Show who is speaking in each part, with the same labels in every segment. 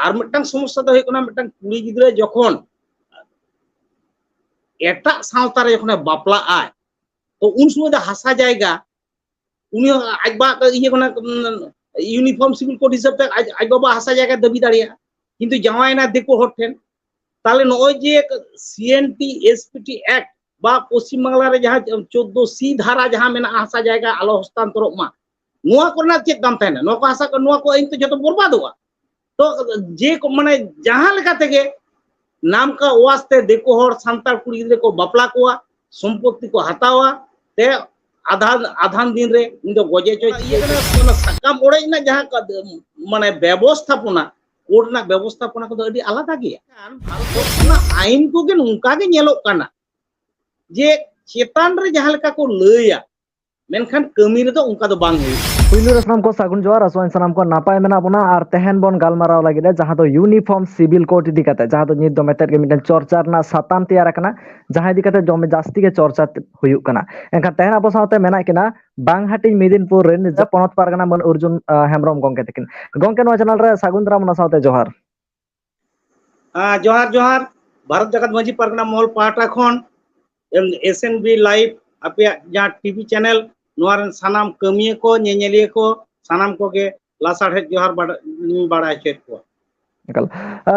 Speaker 1: আর মিটটাং সমস্যা তো হইকনা মিটটাং কুড়ি গিদ্রা যখন এটাক সাঁওতারে যখন বাপলা আয় তো উন সময় দো হাসা জায়গা উনি আজ বা ইয়ে কোনা ইউনিফর্ম সিভিল কোড হিসাবে আজ বাবা হাসা জায়গা দাবি দাঁড়িয়ে কিন্তু জামাইনা দেখো হর ঠেন তাহলে নয় যে সিএনটি এসপিটি অ্যাক্ট বা পশ্চিম বাংলার যাহা 14C ধারা যাহা মেনা হাসা জায়গা আলো হস্তান্তরক মা নোয়া করনা চেক দাম তাই না নোয়া হাসা নোয়া কো আইন তো যত বরবাদোয়া তো যে মানে যাহা লেখা থেকে नाम का वास्ते देखो हर सांताल कुड़ी गिद्रे को बापला कोआ संपत्ति को हतावा ते आधान आधान दिन रे उन गजे चो ये कना सकाम ओड़े ना जहां का माने व्यवस्थापना कोड ना व्यवस्थापना को अडी आलादा गया भारत आईन को के उनका के नेलोक कना जे चेतान रे जहां लेका को लया मेनखान कमी रे तो उनका तो बांग हुई
Speaker 2: पुइलु सानाम को सागुन जोहार असवाइन सानाम को नापाय मेना बोना और तेहन बन गालमाराव लगे जहां तो यूनिफॉर्म सिविल कोड इदी कते जहां तो नित दो मेतेट के मिटन चर्चा ना साताम तैयार कना जहां इदी कते जमे जास्ती के चर्चा हुयुक कना एनका तेहन आपो साथे मेना किना बांगहाटी मिदिनपुर रेन ज पनत पारगना मन अर्जुन हेमब्रम गंके तकिन गंके नो चैनल रे सागुन राम ना साथे जोहार
Speaker 1: जोहार जोहार भारत जगत माझी पारगना महल पाटा खन एसएनबी लाइव आपे जहां टीवी चैनल नोरन सानाम कमिए को नेनेलिए को सानाम को के लासाढ़े जोहार बड़ा चेत को
Speaker 2: एकल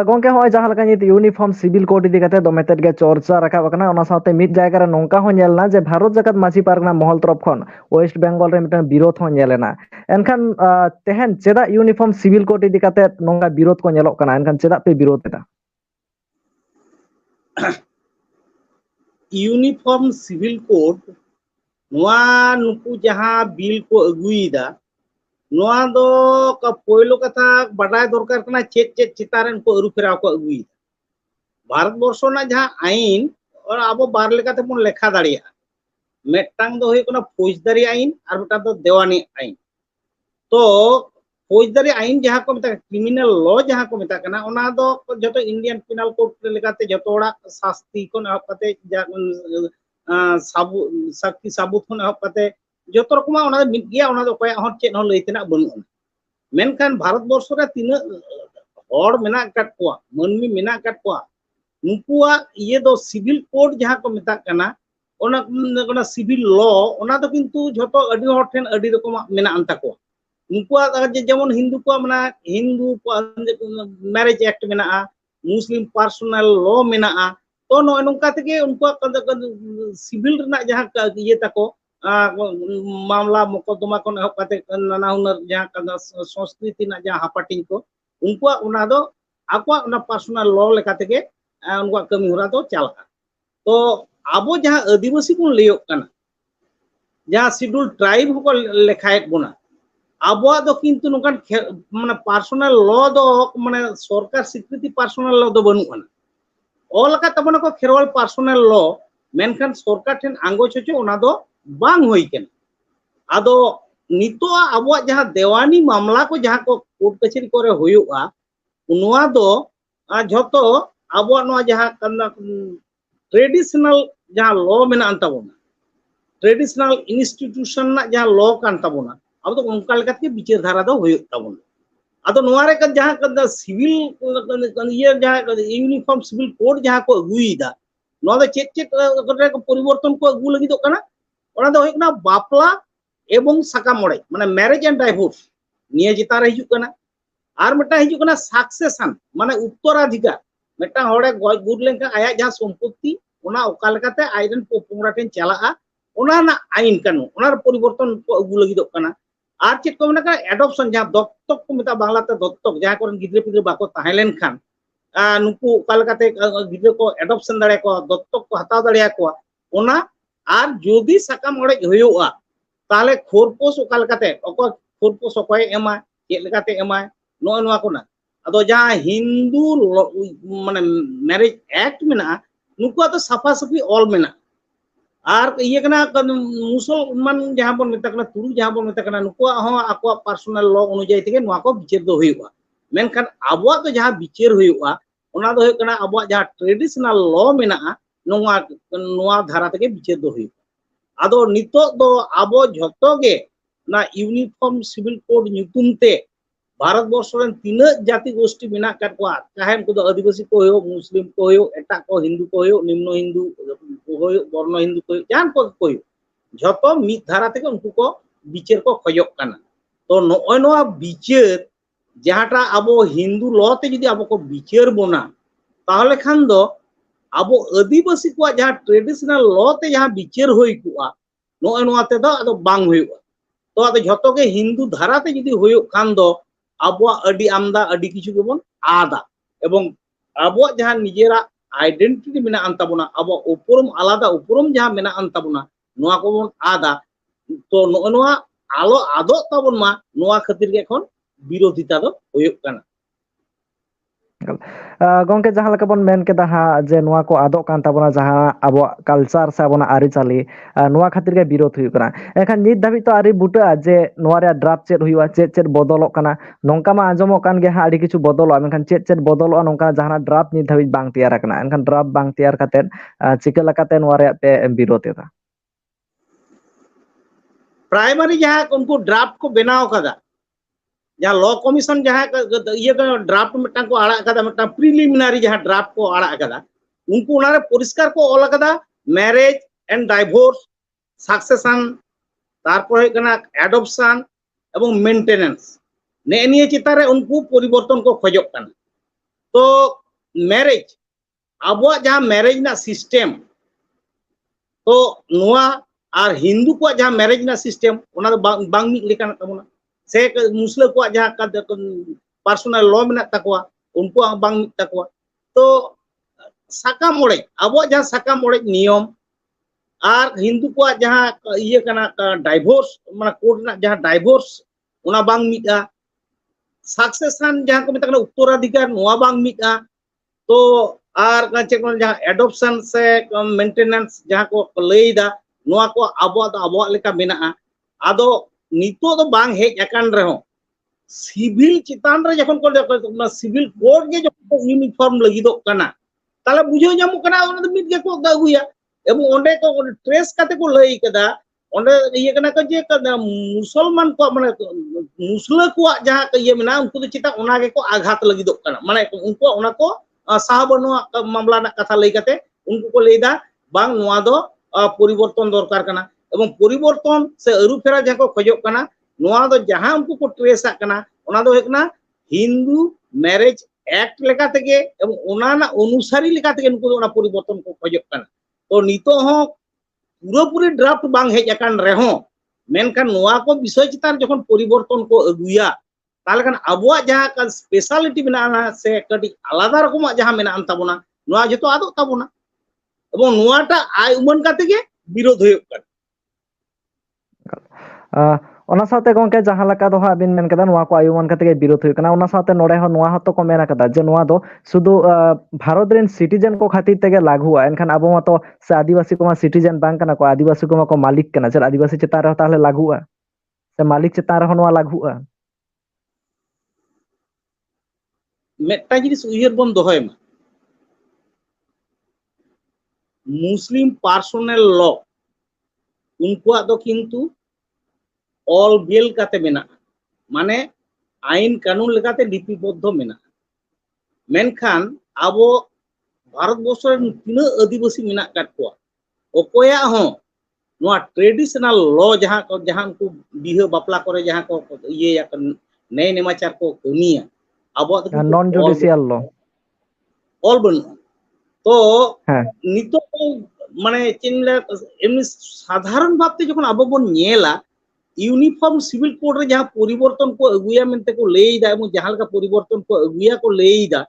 Speaker 2: गंके होय जहां लका नित यूनिफॉर्म सिविल कोड इदी कते दो मेतेट के चर्चा रखा बकना ओना साथे मिट जायगा रे नोंका हो नेलना जे भारत जगत माझी पारगना महल तरफ खन वेस्ट बेंगल रे मिटन विरोध हो नेलेना एनखान तेहन चेदा यूनिफॉर्म सिविल कोड इदी कते नोंगा विरोध को नेलोक कना एनखान चेदा पे विरोध एदा
Speaker 1: यूनिफॉर्म सिविल कोड नोआ नुकु जहां बिल को अगुईदा नोआ दो का पोयलो कथा बड़ाय दरकार कना चेक चेक चितारन को अरुफेरा को अगुईदा भारत वर्ष ना जहां आईन और आबो बार लेका ते बन लेखा दाड़िया मेटांग दो होय कना फौजदारी आईन और बेटा दो देवानी आईन तो फौजदारी आईन जहां को मेता क्रिमिनल लॉ जहां को मेता कना ओना दो जतो इंडियन पिनल कोड लेकाते जतो ओड़ा शास्ति को ना कते साबु शक्ति साबुत खन हपते जतो रकमा ओना मिट गया ओना दो कोया हर चेत हो लैतेना बनु मेनखान भारत वर्ष रे तीन हर मेना काट कोआ मनमी मेना काट कोआ उनकुआ ये दो सिविल कोड जहां को मेता कना ओना सिविल लॉ ओना दो किंतु जतो अडी हर ठेन अडी रकम मेना अंता को उनकुआ जेमन हिंदू को मना हिंदू मैरिज एक्ट मेना मुस्लिम पर्सनल लॉ मेना तो नोंका तके उनको सिविल रना जहां ये तको मामला मुकदमा को हपते नाना हुनर जहां संस्कृति ना जहां हापाटिंग को उनको उना दो आको उना पर्सनल लॉ लेका तके उनको कमी होरा दो चला तो आबो जहां आदिवासी को लेयो कना जहां शेड्यूल ट्राइब को लेखायत बोना आबो दो किंतु नोकान माने पर्सनल लॉ दो माने सरकार स्वीकृति पर्सनल लॉ दो बनु कना ऑल का तबन को खेरवाल पर्सनल लॉ मेनखान सरकार ठेन आंगो छचो ओना दो बांग होई केन आदो नितो आबो जहां देवानी मामला को जहां को कोर्ट कचेरी करे होयुआ उनवा दो झतो आबो नो जहां ट्रेडिशनल जहां लॉ मेना अंताबोना ट्रेडिशनल इंस्टीट्यूशन ना जहां लॉ कान ताबोना अब तो उनका लेका के विचार धारा दो होयुक ताबोना आदो नोआरे का जहां का सिविल ये जहां यूनिफॉर्म सिविल कोड जहां को अगुईदा नो दो चेक चेक को परिवर्तन को अगु लगी दो कना ओना दो होइकना बापला एवं साका मोड़े माने मैरिज एंड डाइवोर्स निये जिता रे हिजु कना आर मेटा हिजु कना सक्सेशन माने उत्तराधिकार मेटा होड़े गज गुड लेका आया जहां संपत्ति ओना ओका लेकाते आइडेन पोपोंगरा टेन चलाआ ओना ना आईन कानून ओना परिवर्तन को अगु लगी दो कना आर चेक को मेना एडॉप्शन जहां दत्तक को मेता बांग्लाते दत्तक जहां कोन गिद्रे पिद्रे बाको ताहेलेन खान नुकु कालकाते गिद्रे को एडॉप्शन दाड़े को दत्तक को हताव दाड़े को ओना आर जोदी साकाम ओड़े होयुआ ताले खोरपोस कालकाते ओको खोरपोस ओकोय एमा चेक लेकाते एमा नो नोआ कोना अदो जहां हिंदू माने मैरिज एक्ट मेना नुकु तो साफा साफी ऑल मेना आर ये कना मुसलमान जहां बन मेता कना तुरु जहां बन मेता कना नुकु हो आको पर्सनल लॉ अनुयायी तके नोआ को विचार दो होयुआ मेनखान आबो तो जहां विचार होयुआ ओना दो होय कना आबो जहां ट्रेडिशनल लॉ मेना नोआ धारा तके विचार दो होयुआ आदो नितो दो आबो झतो गे ना यूनिफॉर्म सिविल कोड ᱧᱩᱛᱩᱢ ᱛᱮ भारत वर्ष तीना जाति गोष्ठी मेना kat kuat kahen ko आदिवासी को हो मुस्लिम को हो एटा को हिंदू को हो निम्न हिंदू को हो वर्ण हिंदू को जान को हो झतो मिद धारा तक उनको को बिचार को खजक काना तो नय नोआ बिचार जहाटा आबो हिंदू लते जदि आबो को बिचार बोना ताहले खान दो आबो आदिवासी को जहां ट्रेडिशनल लते जहां बिचार होई कुआ नय नोआ ते दो आदो बांग होयुआ तो आदो झतो के हिंदू धारा ते जदि होयुक खान दो आबो अडी आमदा अडी किछु गेबोन आदा एवं आबो जहां निजेरा आइडेंटिटी मेना अंताबोना आबो उपरम आलादा उपरम जहां मेना अंताबोना नोआ को बोन आदा तो नोआ आलो आदो ताबोन मा नोआ खातिर के एखन विरोधिता दो होयुक काना
Speaker 2: गंके जहां लका बन मेन केदा हा जे नोआ को आदो कान ताबोना जहां आबो कल्चर से आबोना आरि चाली नोआ खातिर के विरोध हुई कना एखान नित धाबि तो आरि बुटा जे नोआ रे ड्राफ्ट चेत हुईवा चेत बदलक काना नोंका मा आंजमो कान गे हा आरि किछु बदलवा मेनखान चेत बदलवा नोंका जहां ड्राफ्ट नित धाबि बांग तैयार काना एनखान ड्राफ्ट बांग तैयार काते चिका लकाते नोआ रे पे विरोध एदा
Speaker 1: प्राइमरी जहां उनको ड्राफ्ट को बनाव कदा जहां लॉ कमीशन जहां ये ड्राफ्ट मिटन को आड़ा कदा मिटन प्रिलिमिनरी जहां ड्राफ्ट को आड़ा कदा उनको उनारे परिष्कार को ऑल कदा मैरिज एंड डाइवोर्स सक्सेशन तारपर कना एडॉप्शन एवं मेंटेनेंस ने निये चितारे उनको परिवर्तन को खोजक कना तो मैरिज अब जहां मैरिज ना सिस्टम तो नोआ और हिंदू को जहां मैरिज ना सिस्टम उना बांग मिट लेकान तबोना से मुस्लिम को जहां पर्सनल लॉ में तकवा उनको बांग मिट तकवा तो साकाम ओड़े अब जहां साकाम ओड़े नियम और हिंदू को जहां ये कना डाइवोर्स माने कोर्ट ना जहां डाइवोर्स उना बांग मिटा सक्सेशन जहां को मेता उत्तराधिकार नोआ बांग मिटा तो और जहां एडॉप्शन से मेंटेनेंस जहां को लैदा नोआ को आबो लेका मेना आदो नितो तो बांग हेज अकान रहो सिविल चितान रे जखन को सिविल कोड के जो यूनिफॉर्म लगिदो कना ताले बुझो जामु कना ओना मिट के को अगुया एवं ओंडे को ट्रेस काते को लई कदा ओंडे ये कना को जे मुसलमान को माने मुस्लिम को जहां ये मेना उनको तो चिता ओना के को आघात लगिदो कना माने उनको ओना को साहबनो मामला ना कथा लई काते उनको को लेदा बांग नोआ दो परिवर्तन दरकार कना एवं परिवर्तन से अरुफेरा जहां को खोजक कना नोआ दो जहां उनको को ट्रेस कना ओना दो हेकना हिंदू मैरिज एक्ट लेका तेगे एवं ओना ना अनुसारी लेका तेगे उनको ओना परिवर्तन को खोजक कना तो नितो हो पूरा पूरी ड्राफ्ट बांग हेज अकान रेहो मेनखान नोआ को विषय चितान जखन परिवर्तन को अगुया ताले खान आबुआ जहां का स्पेशलिटी मेना से कटी आलादा रकम जहां मेना ताबोना नोआ जतो आदो ताबोना एवं नोआटा आय उमन का तेगे विरोध होय कना
Speaker 2: ओना साथे गंके जहां लका दो हा बिन मेन कदा नोआ को आयुमान कते विरोध हुई कना ओना साथे नोडे हो नोआ हतो को मेना कदा जे नोआ दो सुदु भारत रेन सिटीजन को खातिर तेगे लागुआ एनखान आबो मातो से आदिवासी को मा सिटीजन बांग कना को आदिवासी को मा को मालिक कना जे आदिवासी चिता रे ताहले लागुआ से मालिक चिता रे नोआ लागुआ
Speaker 1: मेटा जिनिस उयहर बन दोहय मा मुस्लिम पर्सनल लॉ उनको दो किंतु ऑल बेल काते मेना माने आईन कानून लेकाते लिपिबद्ध मेना मेनखान आबो भारत वर्ष तीना आदिवासी मेना काट को ओकोया हो नोआ ट्रेडिशनल लॉ जहां को बिहा बापला करे जहां को ये या नय नेमाचार को कमिया आबो
Speaker 2: नॉन जुडिशियल लॉ
Speaker 1: ऑल बन तो नितो माने चिनले एमनी साधारण भावते जखन आबो बन नेला यूनिफॉर्म सिविल कोड रे जहां परिवर्तन को अगुया मेनते को लेइदा एवं जहां का परिवर्तन को अगुया को लेइदा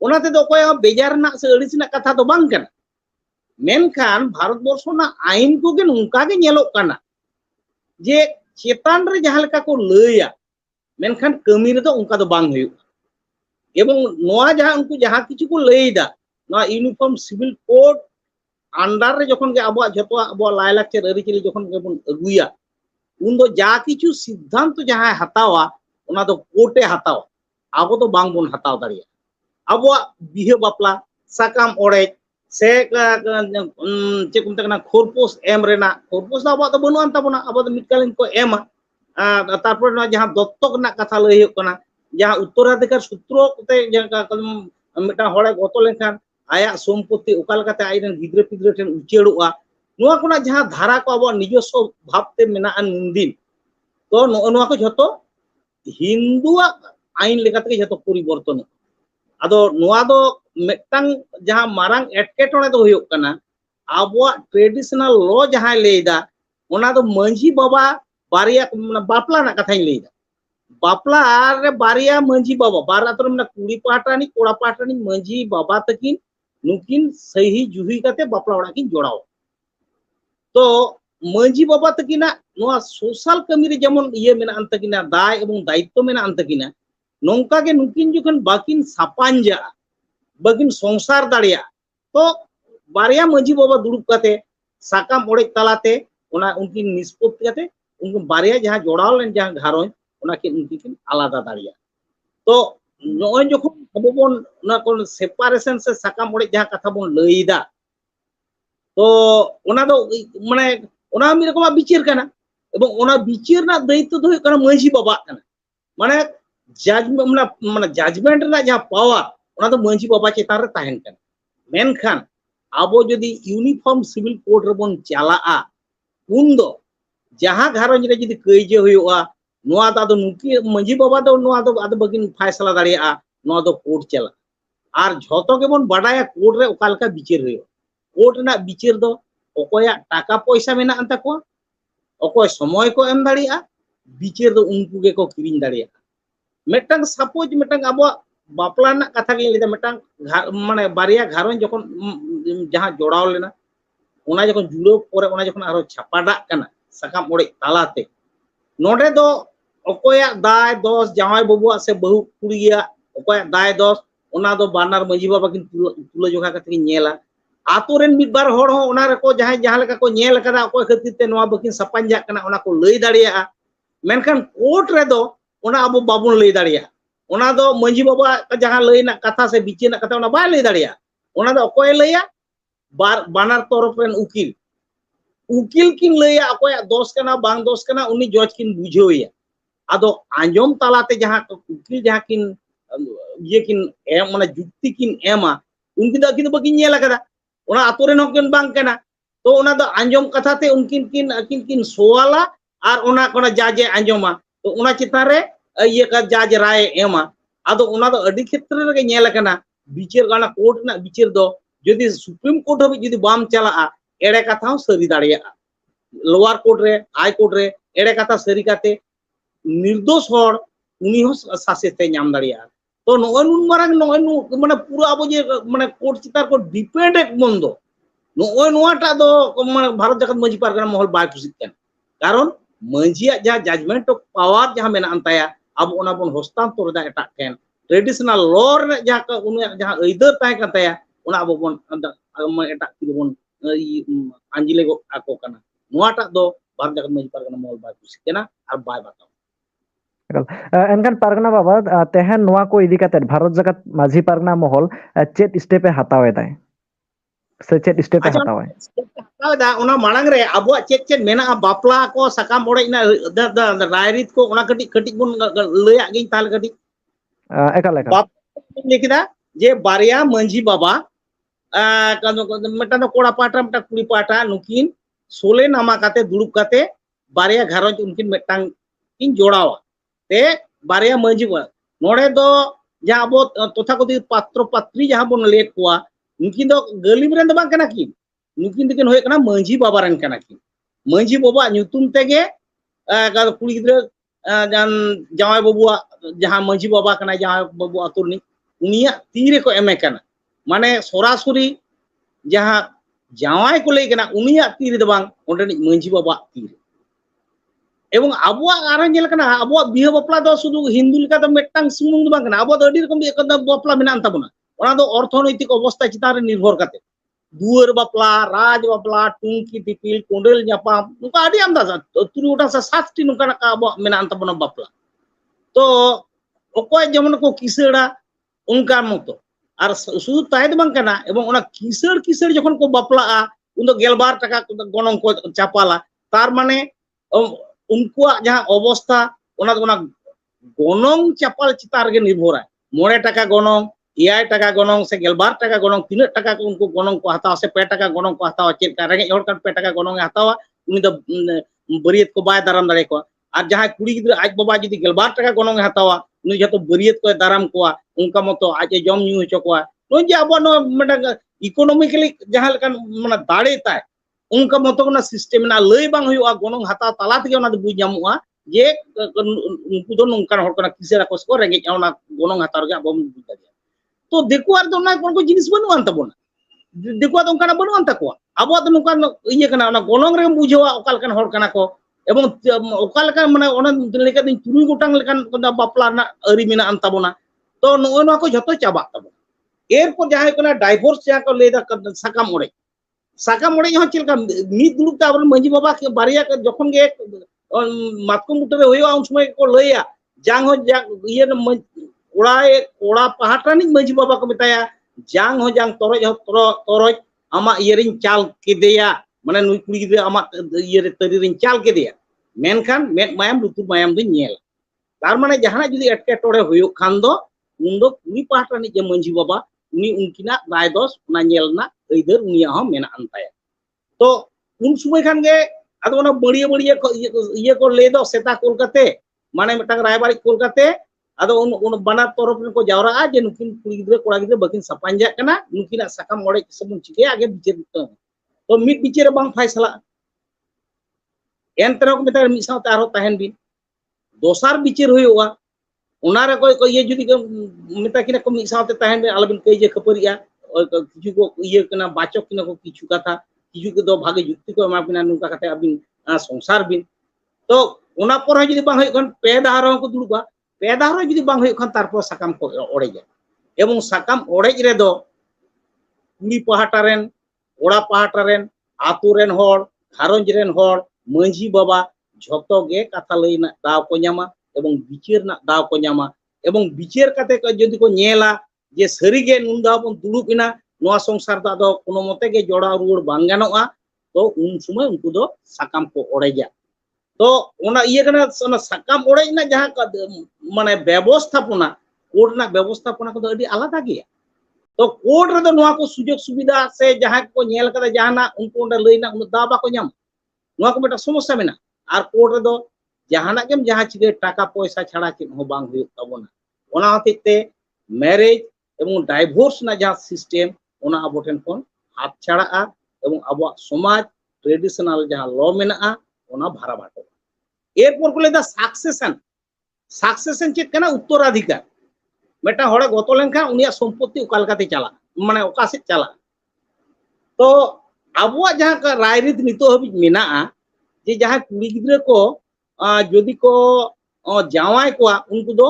Speaker 1: ओनाते दो कोय बेजार ना से अड़िस ना कथा दो बांग कना मेनखान भारत वर्ष ना आईन को गे नुका गे नेलोक कना जे चेतान रे जहां लका को लैया मेनखान कमी रे दो उनका दो बांग हुई एवं नोआ जहां उनको जहां किछु को लैदा नोआ यूनिफॉर्म सिविल कोड अंडर रे जखन गे आबो जतो आबो लायलाक्चर अरिचली जखन गे बन अगुया उन दो जा किछु सिद्धांत जहां हतावा उना दो कोर्टे हतावा आबो तो बांग बन हताव दारिया आबो बिहे बापला साकाम ओड़े से चे को मेतना खोरपोस एम रेना खोरपोस आबो तो बनुआन ताबोना आबो तो मिटकालीन को एमा तारपर जहां दत्तक ना कथा लय हुयो कना jaha uttaraধিকার sutro kote meta hore goto lenkan ayak sompoti okal kate airen gidre pidre ten ucheru'a noa kona jaha dhara ko abo nijoso bhabte menaan nundin to noa ko jhoto hinduak ain lekate jhoto poriborton ado noa do metang jaha marang etketone do huyuk kana abo traditional law jaha leida ona do manji baba baria bapla na kathain leida bapla re baria manji baba bara atur mana kuri pahata ni kora pahata ni manji baba takin nukin sahi juhi kate bapla ora kin jorao to manji baba takina noa social kami re jemon iye mena antakina dai ebong daitto mena antakina nongka ge nukin jokhan bakin sapanja bakin songsar daria to baria manji baba durup kate sakam orek talate ona unkin nispoti kate unkin baria jaha jorao len jaha gharon onakin unkin alada daria to noy jokhon abo bon na kon separation se sakam orek jaha katha bon leida to ona do mane ona mi rokoma bichir kana ebong ona bichir na daitto do kana manji baba kana mane judgment mane judgment na jaha power ona do manji baba chetar re tahen kana menkhan abo jodi uniform civil code rebon chalaa undo jaha gharon re jodi kaije huyu'a noa do nuki manji baba do noa do ado bagin faisala daria noa do court chala ar jhoto gebon badaya court re okalka bichir huyo court na bichir do okoya taka poisa mena anta ko okoy somoy ko em daria bichir do unku ge ko kirin daria metang suppose metang abo bapla na katha ge lida metang mane baria gharon jokon jaha jorao lena ona jokon juro pore ona jokon aro chapada kana sakam ore talate node do okoya dai dos jawai babu se bahu kuriya okoya dai dos ona do banar manji baba kin tulo jokha kate kin nyela aturen midbar hor ho ona reko jaha jaha leka ko nyel kada okoy khatir te noa bakin sapanja kana ona ko lei daria menkan court re do ona abo babun lei daria ona do manji baba jaha lei na katha se biche na katha ona ba lei daria ona do okoy leia banar torof ren ukil kin leia okoy dos kana bang dos kana uni judge kin bujhoya ado anjom talate jaha ukil jaha kin ye kin em mana jukti kin ema unkin da kin bakin nyela kada ona aturen hokken bang kana to ona do anjom katha te unkin kin soala ar ona kona jaje anjoma to ona chitare ye ka jaje rae ema ado ona do adi khetre re nyela kana bichir gana court na bichir do jodi supreme court hobi jodi bam chala ere katha sari daria lower court re high court re ere katha sari kate निर्दोष हर उनी हो शासित नाम दाड़िया तो known Marang known माने पूरा अब जे माने कोर्ट चितार को डिपेंडेंट बंदो नोय नोटा दो माने भारत जगत मंजी पारगना महल बाय खुशित कन कारण मंजिया जहा जजमेंट ऑफ पावर जहा मेना अंताया अब ओना बन हस्तांतर दा एटा ठेन ट्रेडिशनल लॉ रे जहा उनी जहा अइदर ताय कताया ओना अब बन एटा की बन अंजिले गो आको कना नोटा दो भारत जगत मंजी पारगना महल बाय खुशित कना और बाय बाता
Speaker 2: एनकान पारगना बाबा तेहन नोआ को इदी कते भारत जगत माझी पारगना महल चेत स्टेप हतावे दाय से चेत स्टेप हतावे
Speaker 1: हतावे दा ओना मांग रे अबो चेत चेत मेना बापला को सकाम ओड़े ना रायरित को ओना कटी कटी बन लया गिन ताल कटी
Speaker 2: एकाल एकाल
Speaker 1: बाप लिखिदा जे बारिया मंजी बाबा मेटा कोड़ा पाटा मेटा कुड़ी पाटा नुकिन सोले नामा काते दुरुप काते बारिया घरज उनकिन मेटांग किन जोड़ावा ते बारिया मंजी नोड़े दो जहां अब तथाकथित पात्र पात्री जहां बन लेट कोआ नुकिन दो गलिम रेन दो बांग कना किन नुकिन दिकिन होय कना मंजी बाबा रेन कना किन मंजी बाबा ᱧᱩᱛᱩᱢ तेगे कुड़ी गिद्रा जान जावाय बाबुआ जहां मंजी बाबा कना जावाय बाबू आतुरनी उनिया तीरे को एमे कना माने सरासुरी जहां जावाय को लई कना उनिया तीरे दो बांग ओंडे मंजी बाबा तीरे एवं आबुआ आरा जेल कना आबुआ बिहा बपला दो सुदु हिंदू लेका दो मेटटांग सुमुंग दो बांग कना आबुआ दो अडी रकम एकदम बपला मेना अंता बना ओना दो अर्थनैतिक अवस्था चितार रे निर्भर काते दुअर बपला राज बपला टुंकी दिपिल कोंडल ᱧᱟᱯᱟᱢ नुका अडी आमदा तुरु उटा सा 60 नुका ना आबुआ मेना अंता बना बपला तो ओकोय जेमन को किसेड़ा उनका मतो आर सुदु ताय दो बांग कना एवं ओना किसेड़ किसेड़ जखन को बपला उन दो 12 टाका गणंग को चापाला तार माने उनको जहां अवस्था gonong chapal chitar ge nirbhorai 9 টাকা gonong 7 টাকা gonong se 12 টাকা gonong tina টাকা ko unku gonong ko hatawa se 2 টাকা gonong ko hatawa chet ka renge hor kan 2 টাকা gonong e hatawa uni do bariat ko bay daram dare ko ar jahay kuri gidra aj baba jodi 12 টাকা gonong e hatawa uni joto bariat ko daram ko unka moto aje jom nyu hocho ko no je abo no mata economically jahan lekan mana dare tai unka moto na system na lei bang huyu gonong hatawa tala tege ona do buj nyamua je unku do nungkan hor kana kisera ko sko renge ona gonong hatar ge abo buj dare तो देखो are तो ना को जिनिस बनु अंत बोना देखो तो उनका बनु अंत को अब तो नुका इये कना ना गोनंग रे बुझवा ओकाल कन हर कना को एवं ओकाल कन माने ओना लेका दिन तुरुई गोटांग लेकान बापला ना अरि मिना अंत बोना तो नो ना को जतो चाबा तबो एरपर जहाय कना डाइवोर्स जा को लेदा साकाम ओड़े हो चिलका मिद दुलुक ताबर मंजी बाबा के बारिया के जखन गे मातकुम मुटरे होयो उन समय को लैया जांग हो जा इये कोड़ा पहाटानी मंजी बाबा को बताया जांग हो जांग तोरज आमा इयरिंग चाल केदेया माने नुई कुड़ी गिदरे आमा इयरे तरीरिंग चाल केदेया मेनखान मेट मायाम लुतुर मायाम दो नेल तार माने जहाना जुदी एटके टोड़े होयो खान दो उन दो कुड़ी पहाटानी जे मंजी बाबा उनी उनकिना रायदोस ना नेलना एइदर उनिया हो मेना अंताया तो उन समय खान गे आदो ना बड़िया बड़िया इये को ले दो सेता कोलकाते माने मिटांग रायबाड़ी कोलकाते आदो उन बना तरफ को जावरा जे नुकिन कुड़ी गिदरे कोड़ा गिदरे बकिन सपांजा कना नुकिना साकाम ओड़े सबन चिके आगे बिचार तो मिट बिचार बांग फैसला एन तरह को मेता मि साथ आरो ताहेन बिन दोसार बिचार होयोआ उनारे को ये जुदी मेता किना को मि साथ ताहेन बिन आलबिन कई जे खपरिया किछु को ये कना बाचक किना को किछु कथा किछु को दो भागे युक्ति को मा बिना नुका कते अबिन संसार बिन तो उना पर जुदी बांग होय कन पे दाहार को दुलुबा पेदाहर जुदी बांग होय खान तारपर साकाम को ओड़ेजा एवं साकाम ओड़ेज रे दो कुड़ी पहाटारेन ओड़ा पहाटारेन आतुरेन हर घारंज रेन हर मंझी बाबा झतो गे कथा लैना दाव को न्यामा एवं बिचार ना दाव को न्यामा एवं बिचार कते को जदि को नेला जे सरी गे नुन दाव बन दुलुबिना नोआ संसार दा कोनो मते गे जोड़ा रुड़ बांग गानोआ तो उन समय उनको दो साकाम को ओड़ेजा तो ओना इये कना ओना साकाम ओड़ेज ना जहां माने व्यवस्थापना कोड ना व्यवस्थापना को अडी आलादा गया तो कोड रे नोआ को सुजोग सुविधा से जहां को नेल कदा जहाना उनको ओंडे लैना उन दाबा को न्याम नोआ को बेटा समस्या मेना आर कोड रे दो जहाना गेम जहां चिगे टाका पैसा छाड़ा चिन हो बांग हुयो तबोना ओना हतिते मैरिज एवं डाइवोर्स ना जहां सिस्टम ओना अबो ठेन कोन हाथ छाड़ा एवं अबो समाज ट्रेडिशनल जहां लॉ मेना ओना भारा बाटो एरपर को लेदा सक्सेशन चेक कना उत्तराधिकार मेटा हड़े गत लेनखान उनिया सम्पत्ति ओकालकाते चला माने ओका से चला तो आबुआ जहां का रायरीत नितो हबि मेना जे जहां कुड़ी गिद्रे को जदि को जावाय को उनको दो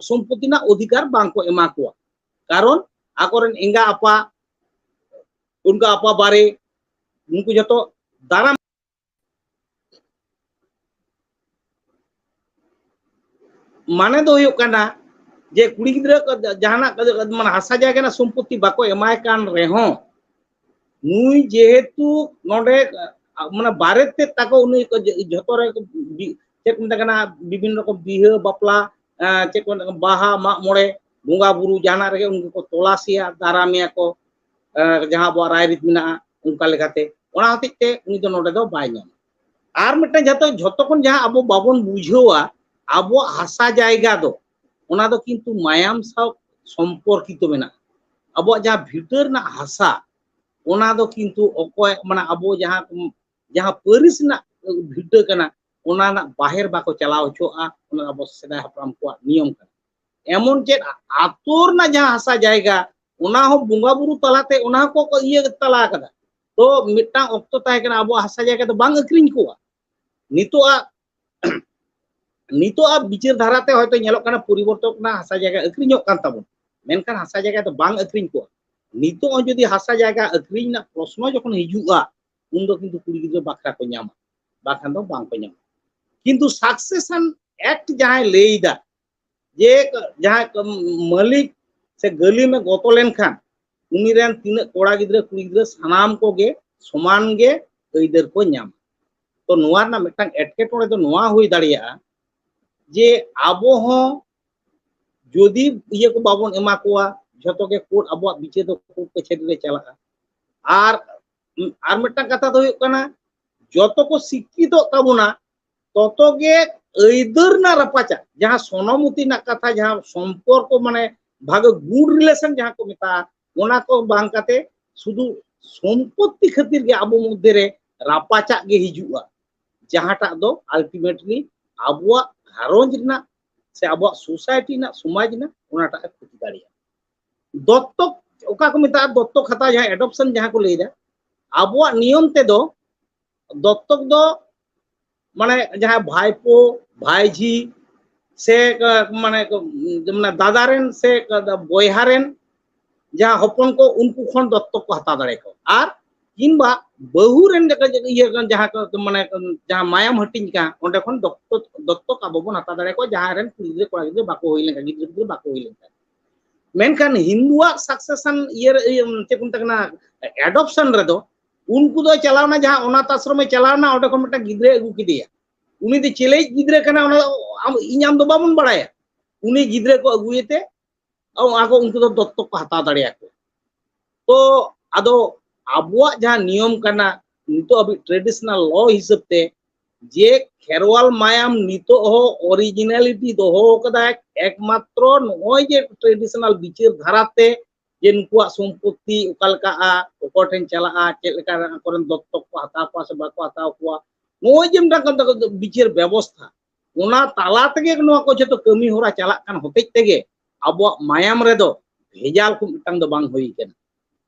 Speaker 1: सम्पत्ति ना अधिकार बांग को एमा को कारण आकोरेन एंगा आपा उनका आपा बारे उनको जतो दाराम माने दो हुयो कना जे कुड़ी गिद्रे जहाना माने हासा जायगा ना सम्पत्ति बाको एमाय कान रेहो नुई जेहेतु नोडे माने बारेते ताको उनी जतो रे चेक मता कना विभिन्न रकम बिहा बापला चेक बाहा मा मोड़े बुंगा बुरु जहाना रे उनको को तलासिया दारामिया को जहां बो रायरीत मिना उनका लेकाते ओना हतिते उनी दो नोडे दो बाय न्याम आर मिटे जतो कोन जहां अबो बाबन बुझेवा आबो हासा जायगा दो ओना दो किंतु मायाम साव सम्पर्कित मेना आबो जहां भीतर ना हासा ओना दो किंतु ओकोय माने आबो जहां परिस ना भीतर कना ओना ना बाहर बाको चलाव होचोआ ओना आबो सेदाय हपराम को नियम कना एमन चेत आतोर ना जहां हासा जायगा ओना हो बुंगा बुरु तलाते ओना को इये तला कदा तो मिटा ऑक्तो ताय कना आबो हासा जायगा तो बांग अक्रिन को नितो अब बिचार धाराते होयतो नेलोक काना परिवर्तन ना हासा जायगा अक्रिनोक कान ताबो मेनखान हासा जायगा तो बांग अक्रिन को नितो जदि हासा जायगा अक्रिन ना प्रश्न जखन हिजुआ उन दो किंतु कुड़ी गिद्रे बाखरा को न्यामा बाखान दो बांग को न्यामा किंतु सक्सेशन एक्ट जहां लेइदा जे जहां मालिक से गली में गतो लेनखान उनी रेन तीन कोड़ा गिद्रे कुड़ी गिद्रे सानाम को गे समान गे अइदर को न्यामा तो नोआ ना मिटांग एटकेटोड़े तो नोआ हुई दाड़िया जे आबो हो जोदी इये को बाबन एमा कोआ जतो के कोर्ट आबो बिचे दो कोर्ट कचहरी रे चला आर मिटटा कथा दो हुयुग कना जतो को शिक्षितो ताबुना ततो के ऐदर ना रपाचा जहां सोनमुती ना कथा जहां संपर्क माने भागे गुड रिलेशन जहां को मेता ओना को बांग काते सुदु सम्पत्ति खातिर के आबो मध्य रे रापाचा गे हिजुआ जहांटा दो अल्टीमेटली आबो घारोंज ना से आबो सोसाइटी ना समाज ना ओनाटा खुती दाड़िया दत्तक ओका को मेता दत्तक खाता जहां एडॉप्शन जहां को लेदा आबो नियम ते दो दत्तक दो माने जहां भाईपो भाईजी से माने दादारेन से बोयहारेन जहां हपन को उनको खन दत्तक को हता दाड़े को आर किंबा बहुरेन जहां माने जहां मायाम हटिंग का ओंडे खन दत्तक आबो बन हता दाड़े को जहां रेन कुड़ी गिद्रे कोड़ा गिद्रे बाको होइलेन का गिद्रे गिद्रे बाको होइलेन का मेनखान हिंदुआ सक्सेशन ये चेक उनतकना एडॉप्शन रे दो उनको दो चलावना जहां अनाथ आश्रम में चलावना ओंडे खन मटा गिद्रे अगु किदिया उनी दे चेले गिद्रे कना इनाम दो बाबन बड़ाया उनी गिद्रे को अगुएते आको उनको तो दत्तक को हता दाड़िया को तो आदो आबुआ जहां नियम कना नितो अभी ट्रेडिशनल लॉ हिसाब ते जे खेरवाल मायाम नितो हो ओरिजिनलिटी दोहो कदा एकमात्र नय जे ट्रेडिशनल बिचार धाराते जे नुकुआ संपत्ति उकालका ओकोठेन चला चेलका करन दत्तक को हता को से बाको हता को नय जे मटा बिचार व्यवस्था ओना ताला तेगे नोआ को जतो कमी होरा चला कान होतेज तेगे आबुआ मायाम रे दो भेजाल को मिटांग दो बांग होई केना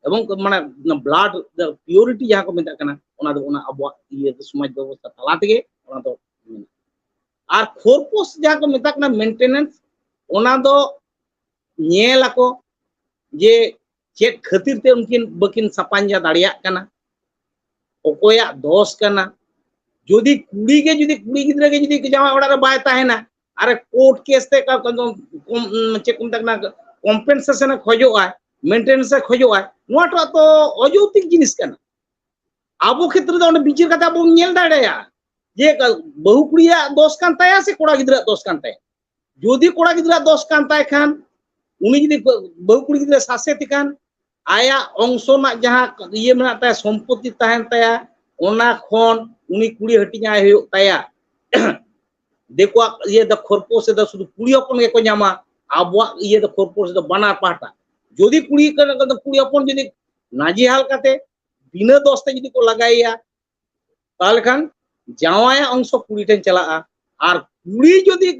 Speaker 1: एवं माने ब्लड प्योरिटी जहां को मेता कना ओना दो ओना आबुआ ये समाज व्यवस्था ताला तेगे ओना दो आर खोरपोस जहां को मेता कना मेंटेनेंस ओना दो नेल आको जे चेक खातिर ते उनकिन बकिन सपांजा दाड़िया कना ओकोया दोष कना जोदी कुड़ी गिद्रे के जोदी जामा ओड़ा रे बाय ताहेना अरे कोर्ट केस ते का चेक उनतकना कॉम्पेंसेशन खोजो आय मेंटेनेंस खोजो आय नोटा तो अजौतिक जिनिस कना आबो क्षेत्र दो बिचार कथा बो नेल दाड़ेया जे बहु कुड़िया दोष कान ताया से कोड़ा गिद्रा दोष कान ताया जोदी कोड़ा गिद्रा दोष कान ताय खान उनी जदी बहु कुड़ी गिद्रा सासेति कान आया अंशो ना जहां ये मेना ताया संपत्ति ताहेन ताया ओना खोन उनी कुड़ी हटिया होयो ताया देखो ये द खरपो से द सुदु कुड़ी अपन के को न्यामा आबो ये द खरपो से द बना पाटा जोदी कुड़ी कुड़ी अपन जदी नाजिहाल काते बिना दोस्ते जदी को लगाइया ताल खान जावाया अंश कुड़ी ठेन चला आर कुड़ी जदी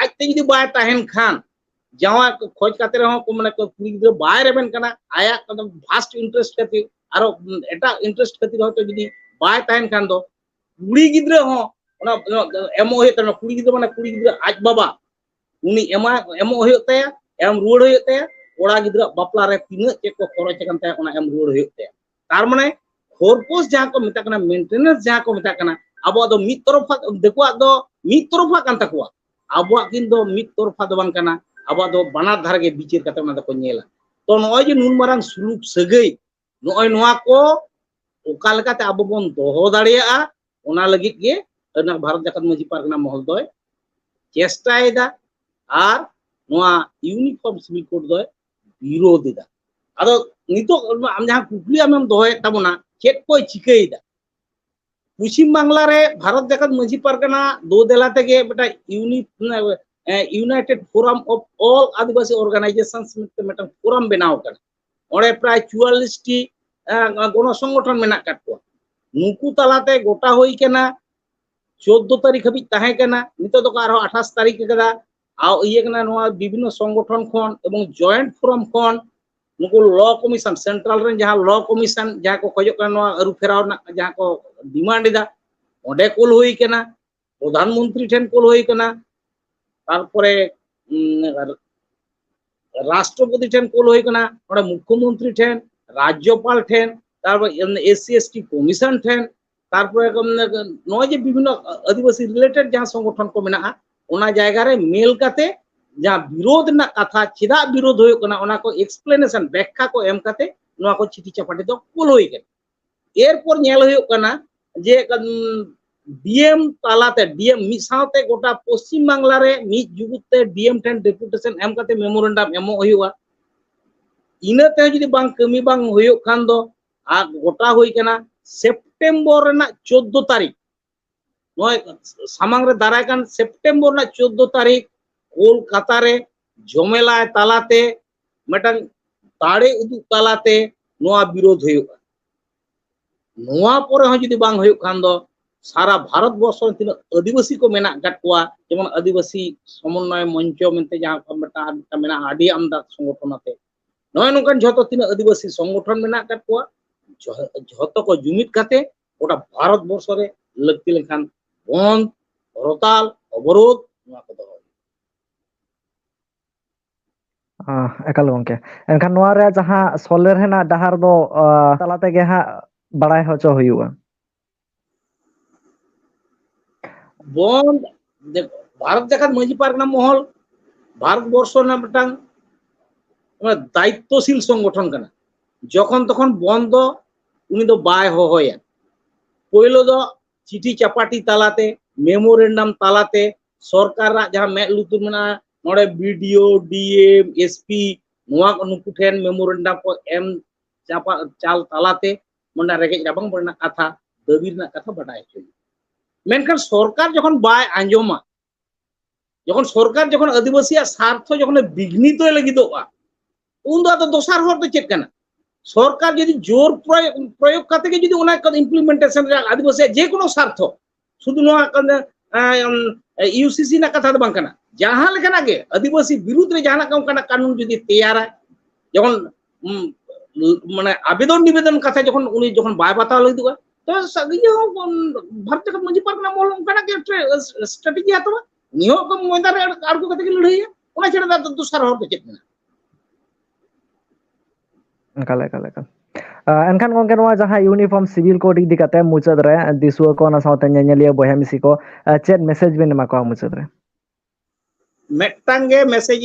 Speaker 1: आजते जदी बाय ताहेन खान जावा खोज काते रहो को माने कुड़ी गिद्रा बाय रेबेन कना आया कदम फास्ट इंटरेस्ट खातिर आरो एटा इंटरेस्ट खातिर होतो जदी बाय ताहेन खान दो कुड़ी गिद्रा हो ओना एमो होय तना कुड़ी गिद्रा माने कुड़ी गिद्रा आज बाबा उनी एमो होय ताया एम रुवाड़ होय ताया कोड़ा गिद्रा बापला रे तिना चेक को खरच कान ताया ओना एम रुवाड़ होय ताया तार माने खोरपोस जहां को मेता कना मेंटेनेंस जहां को मेता कना आबो दो मिद तरफा देखो दो मिद तरफा कान तकुआ आबो किन दो मिद तरफा दो बांग कना आबो दो बना धार के बिचार कते ओना दो नेला तो नय जे नुन मारांग सुलुक सगई नय नोआ को ओका लेकाते आबो बन दोहो दाड़िया ओना लगित गे भारत जाकत मांझी पारगना महल दो चेष्टायदा आर नोआ यूनिफॉर्म सिविल कोड दो विरोध दा आदो नितो आम जहां कुकली आम दोहे ताबोना चेक को चिकईदा पश्चिम बांगला रे भारत जाकत मांझी पारगना दो देला तेगे बेटा United forum of all Adivasi organisations Meta forum बनाव कना ओडे प्राय 44 टी गण संगठन मेना काट को नुकु तालाते गोटा होई कना 14 तारीख हबी ताहे कना नितो दो आरो 28 तारीख कदा आ इये कना नोआ विभिन्न संगठन खन एवं जॉइंट फोरम खन नुकु लॉ कमीशन सेंट्रल रे जहां लॉ कमीशन जहां को खजो कना नोआ अरु फेराव ना जहां को डिमांड दा ओडे कोल होई कना प्रधानमंत्री ठेन कोल होई कना तारपरे राष्ट्रपति ठेन कोल होई कना ओडे मुख्यमंत्री ठेन राज्यपाल ठेन तारपर एससी एसटी कमीशन ठेन तारपरे नय जे विभिन्न आदिवासी रिलेटेड जहां संगठन को मेना ओना जायगा रे मेल काते जहां विरोध ना कथा चिदा विरोध होय कना ओना को एक्सप्लेनेशन व्याख्या को एम काते नोआ को चिठी चपाटी दो कोल होई कना एरपर नेल होय कना जे ডিএম তালাতে ডিএম মিড সাথে গোটা পশ্চিম বাংলারে মিড জুগুতে ডিএম ঠেন ডেপুটেশন এম কাতে মেমোরেন্ডাম এমো হইবা ইনাতে যদি বাং কামি বাং হইও খান দো আর গোটা হই কেনা সেপ্টেম্বর না 14 তারিখ নয় সামাং রে দাঁড়ায় কান সেপ্টেম্বর না 14 তারিখ কলকাতারে ঝমেলায় তালাতে মেটাং তাড়ে উদুগ তালাতে নোয়া বিরোধ হইবা নোয়া পরে হন যদি বাং হইও খান দো সারা ভারত বর্ষ তিना आदिवासी को मेना गट कोआ जेमन आदिवासी समन्वय मंच मेनते जहां का मेना आदि आमदा संगठनते नय नोकन जतो तिना आदिवासी संगठन मेना गट कोआ जतो को जुमित काते ओटा भारत बर्ष रे लगती लेखान बंद हड़ताल अवरोध नोआ को दो
Speaker 2: एकाल गंके एनखान नोआ रे जहां सोलेर हेना डहार दो तलाते गे हा बड़ाय होचो हुयुआ
Speaker 1: बंद भारत देखा मजी पारगना महल भारत बर्ष ना मिटांग दायित्वशील संगठन कना जखन तखन बंद उनी दो बाय होया पहलो दो चिठी चापाटी तालाते मेमोरेंडम तालाते सरकार जहां मे लुतुर मेना नोडे बीडीओ डीएम एसपी नोआ नुकु ठेन मेमोरेंडम को एम चापा चाल तालाते मंडा रेगे राबंग बरना कथा दबीरना कथा बडाय होय मेनखान सरकार जखन बाय आंजोमा जखन सरकार जखन आदिवासी स्वार्थ जखन विघ्नित लगिदोआ उन दो दोसार हर तो चेक कना सरकार यदि जोर प्रयोग करते के यदि उना इम्प्लीमेंटेशन रे आदिवासी जे कोनो स्वार्थ शुधु नोआ यूसीसी ना कथा दो बांग कना जहां लेकना गे आदिवासी विरुद्ध रे जहां का कानून यदि तैयारा जखन माने आवेदन निवेदन कथा जखन उनी जखन बाय बाता लगिदोआ तो भारत का मजी पार्क ना मोल उनका के स्ट्रेटजी आता नियो को मैदान रे आरगु कते के लड़ाई उना छेड़ा दूसरा हर के चेक ना
Speaker 2: काले एनखान गंके नोआ जहां यूनिफॉर्म सिविल कोड इदी कते मुचाद रे दिसुआ को ना साथे नेनेलिया बोया मिसी को चेट मैसेज बिन मा को मुचाद रे
Speaker 1: मेटांगे मैसेज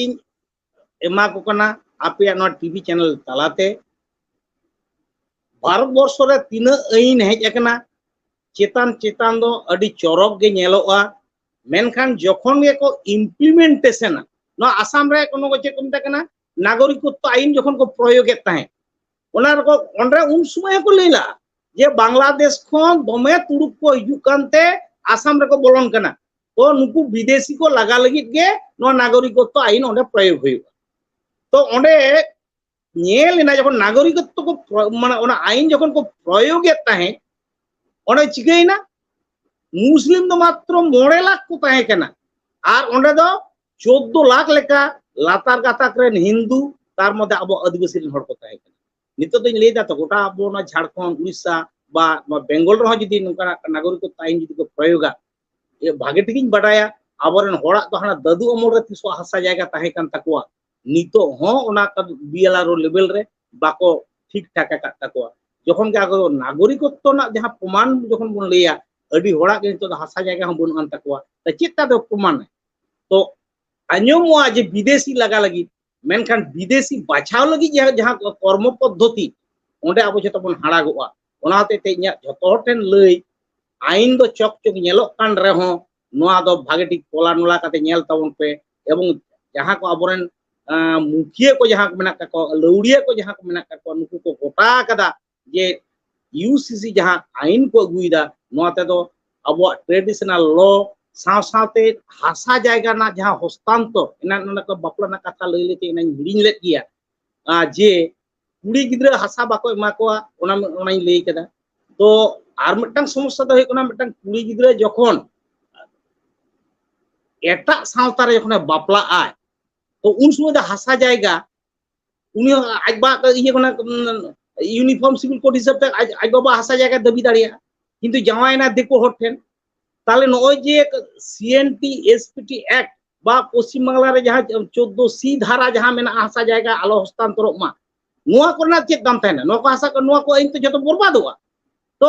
Speaker 1: एमा को कना आपे नो टीवी चैनल तालाते भारत वर्ष रे तीना आईन हेज एकना चेतान चेतान दो अडी चौरक गे नेलोआ मेनखान जखन गे को इम्प्लीमेंटेशन नो आसाम रे कोनो को चेक मता कना नागरिकत्व आईन जखन को प्रयोग ताहे ओनार को ओंडे उन समय को लेला जे बांग्लादेश खन दमे तुरुक को हिजुकानते आसाम रे को बोलन कना तो नुकु विदेशी को लगा लगित गे नो नागरिकत्व आईन ओंडे प्रयोग होय तो ओंडे नेल जब नागरिकत्व को माने आईन जखन को प्रयोग ताहे ओंडे चिकैना मुस्लिम दो मात्र 9 लाख को ताहे कना आर ओंडे दो 14 लाख लेका लातार गाताक रेन हिंदू तार मध्य अब आदिवासी रेन हड़ को ताहे कना नितो तो लेदा तो गोटा अब ना झारखंड उड़ीसा बा बेंगल रे जदी नका नागरिकत्व आईन जदी को प्रयोगा ये भागे ठिकिन बडाया आबरेन होड़ा तो हाना दादू अमर रे तिसो हासा जायगा ताहे कान तकवा नितो हो ओना बीएलआर लेवल रे बाको ठीक ठाक का तकवा जखन के आगो नागरिकत्व ना जहां प्रमाण जखन बन लेया अडी होड़ा के नितो हासा जायगा हम बन अन तकवा त चेता दो प्रमाण तो अन्यमवा जे विदेशी लगा लगी मेनखान विदेशी बाछाव लगी जहां कर्म पद्धति ओंडे अब जतो बन हाड़ा गोआ ओना ते इन्या जतो ठेन लई आईन दो चक चक नेलो कान रे हो नोआ दो भागे ठीक पोला नोला काते नेल तावन पे एवं जहां को अबरेन मुखिया को जहां मेना को लौड़िया को जहां को मेना को नुकु को गोटा कदा जे यूसीसी जहां आईन को अगुइदा नोते दो अब ट्रेडिशनल लॉ साव सावते हासा जायगा ना जहां हस्तांतर इना नना को बापला ना कथा लई लेते इना हिडिन लेत गिया जे कुड़ी गिद्रा हासा बाको एमा को ओना लई कदा तो आर मिटंग समस्या दो हेकना मिटंग कुड़ी गिद्रा जखन एटा सावता रे जखन बापला आय तो उन समय दा हासा जायगा उनी आज बा इये कोना यूनिफॉर्म सिविल कोड हिसाब ते आज बाबा हासा जायगा दाबी दाड़िया किंतु जावायना देखो हर ठेन ताले नय जे सीएनटी एसपीटी एक्ट बा पश्चिम बांगला रे जहां 14 सी धारा जहां मेना हासा जायगा आलो हस्तांतरक मा नोआ कोना चेक दाम थायना नो को हासा को नोआ को इन तो जतो बर्बादोआ तो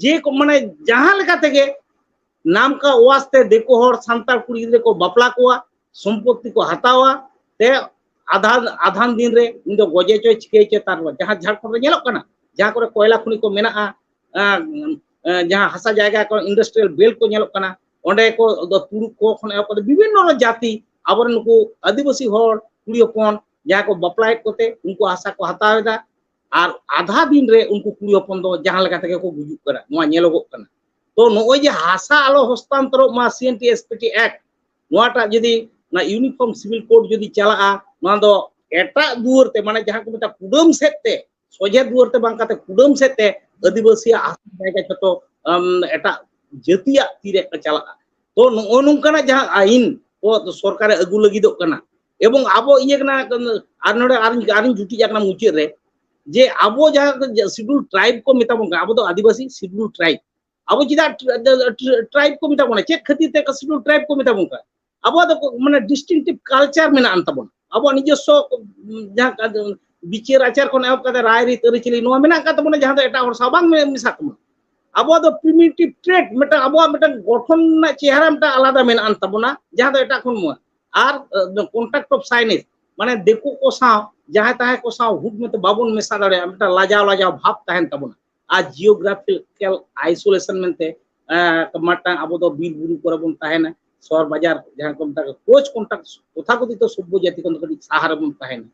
Speaker 1: जे को माने जहां लेका तेगे नाम का वास्ते देखो हर सांतार कुड़ी गिद्रे को बापला कोआ संपत्ति को हतावा ते आधान दिन रे इन दो गजे चो चिके चे तार जहां झारखंड रे नेलो कना जहां करे कोयला खुनी को मेना जहाँ हसा जायगा को इंडस्ट्रियल बेल्ट को नेलोक कना ओंडे को तुरुक को खन एप विभिन्न जाति आबर नुकु आदिवासी होर कुड़ी हपन जहाँ को बपलायत कोते उनको हसा को हतावेदा और आधा दिन रे उनको कुड़ी हपन दो जहाँ लगा तक को गुजुक कना नोआ नेलोगोग कना तो नोय जे हसा आलो हस्तांतरो मा सीएनटी एसपीटी एक्ट नोआटा जदि ना यूनिफॉर्म सिविल कोड जदि चला नोआ दो एटा दुवर ते माने जहाँ को मेता कुडम सेते सोजे दुवर ते बांग काते कुडम सेते आदिवासी हसा जायगा जतो एटा जतिया तीरे का चला तो नोंकना जहाँ आइन को सरकार अगु लगिदो कना एवं आबो इये कना आर नोडे आरिन जुटी जाकना मुचे रे जे आबो जहाँ शिड्यूल ट्राइब को मेताबोन आबो तो आदिवासी शिड्यूल ट्राइब आबो चिदा ट्राइब को मेताबोन चेक खातिर ते शिड्यूल ट्राइब को मेताबोन आबो तो माने डिस्टिंक्टिव कल्चर मेना अंताबोन आबो निजस्व जहाँ बिचार आचार को एहब काते राय रीत अरिचली नोआ मेना का तबोन जहाँ दो एटा हर साबांग मिसा तबोन अब प्रिमिटिव ट्रेड मेटा अब गठन चेहरा मेटा आलादा मेना अंताबोना जहाँ दो एटा खन और कॉन्टैक्ट ऑफ साइनेज माने देखो को साव जहाँ ताहे को साव हुड में तो बाबन मेसा दाड़े मेटा लाजाव लाजाव भाव ताहेन तबोना आ जियोग्राफिकल आइसोलेशन मेनते माटा अब दो बीर बुरु करे बन ताहेना शहर बाजार जहाँ को मेटा कोच कॉन्टैक्ट तथाकथित सभ्य जाति को कटी सहारा बन ताहेना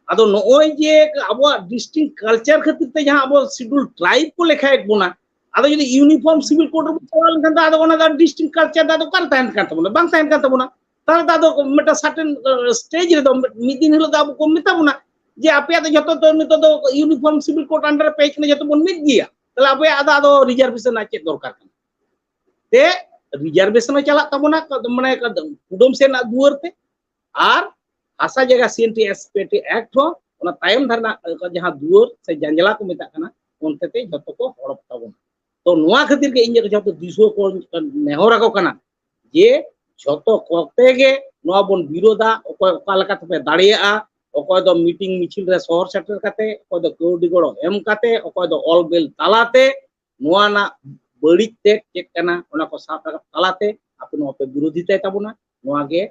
Speaker 1: आदो नोय जे अब डिस्टिंक्ट कल्चर खातिर ते जहाँ अब शिड्यूल ट्राइब को लेखायत बोना आदो यदि यूनिफॉर्म सिविल कोड रे चला लेखन आदो ओना दा डिस्टिंक्ट कल्चर दा कर ताहेन कान तबोना बांग ताहेन कान तबोना ताले दादो मेटा सर्टेन स्टेज रे दो मिदिन हिलो दा को मेताबोना जे आपे तो जतो तो नितो दो यूनिफॉर्म सिविल कोड अंडर पे कने जतो बन मिद गिया ताले आपे आदो रिजर्वेशन आ चेक दरकार कन ते रिजर्वेशन चला तबोना माने कुडम से ना दुवर ते आर आशा जगह सीएनटी एसपीटी एक्ट हो ओना तायम धरना जहां दुवर से जंजला को मेता कना उनते ते जतो को हड़प तबोना तो नुआ खातिर के इन जतो दिसो को नेहरा को कना जे जतो कोते गे नुआ बन विरोधा ओको ओका लका तपे दाड़िया ओको दो मीटिंग मिचिल रे शहर सेटर काते ओको दो कौडी गड़ो एम काते ओको दो ऑल बेल तालाते नुआ ना बड़ित ते चेक कना ओना को साफ तालाते अपन ओपे विरोधी ते तबोना नुआ गे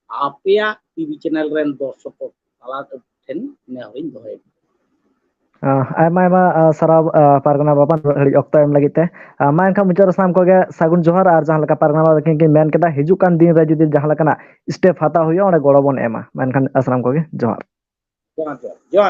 Speaker 1: आपेया टीवी चैनल रेन दर्शक तालाते ठेन नेहरिन दोहे
Speaker 2: साराव पारगना बाबा हड़ी अक्तो एम लगित मा एनखा मुचार साम को सागुन जोहार और जहाँ लका पारगना बाबा के मेन केदा हिजु कान दिन रे जुदी जहाँ लकाना स्टेप हाता हुई ओंडे गड़ो बन एमा मेनखान असलाम को जोहार
Speaker 1: जोहार